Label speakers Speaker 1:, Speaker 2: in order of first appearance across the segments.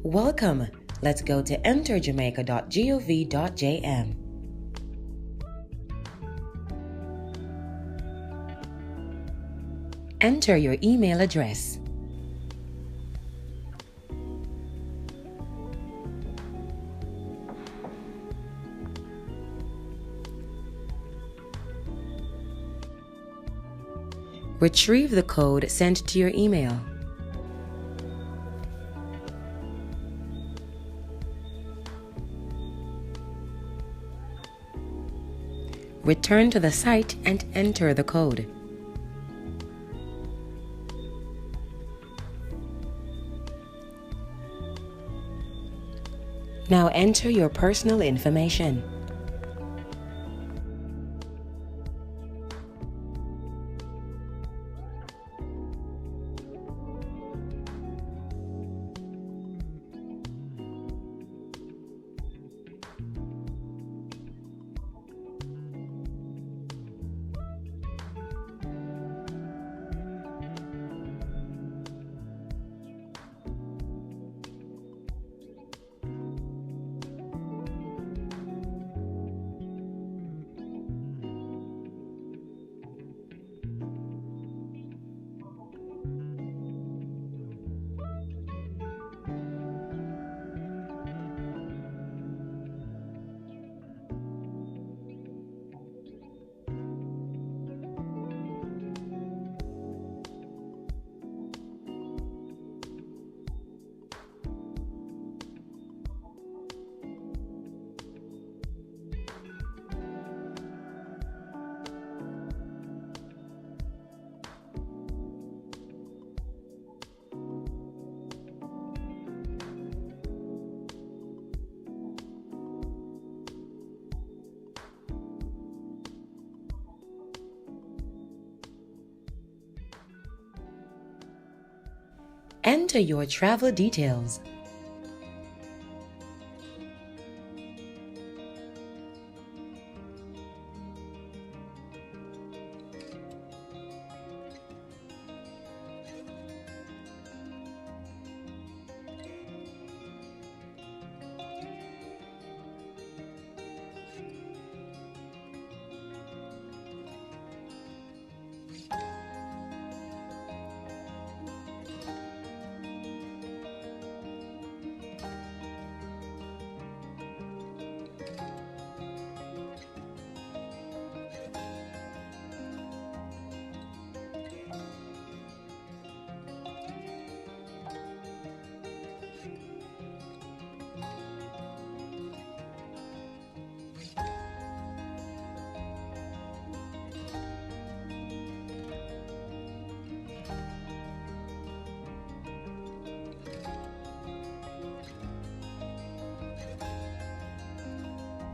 Speaker 1: Welcome. Let's go to enterjamaica.gov.jm. Enter your email address. Retrieve the code sent to your email. Return to the site and enter the code. Now enter your personal information. Enter your travel details.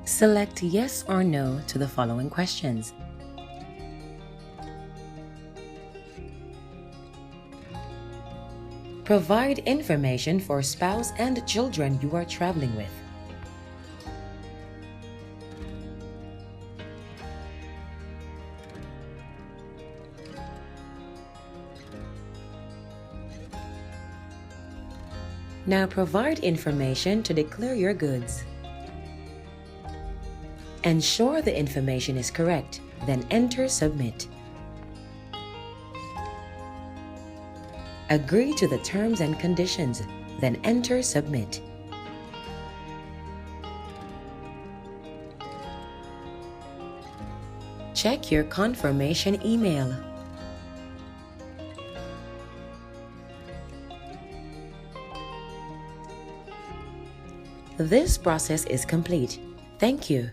Speaker 1: Select yes or no to the following questions. Provide information for spouse and children you are traveling with. Now provide information to declare your goods. Ensure the information is correct, then enter Submit. Agree to the terms and conditions, then enter Submit. Check your confirmation email. This process is complete. Thank you.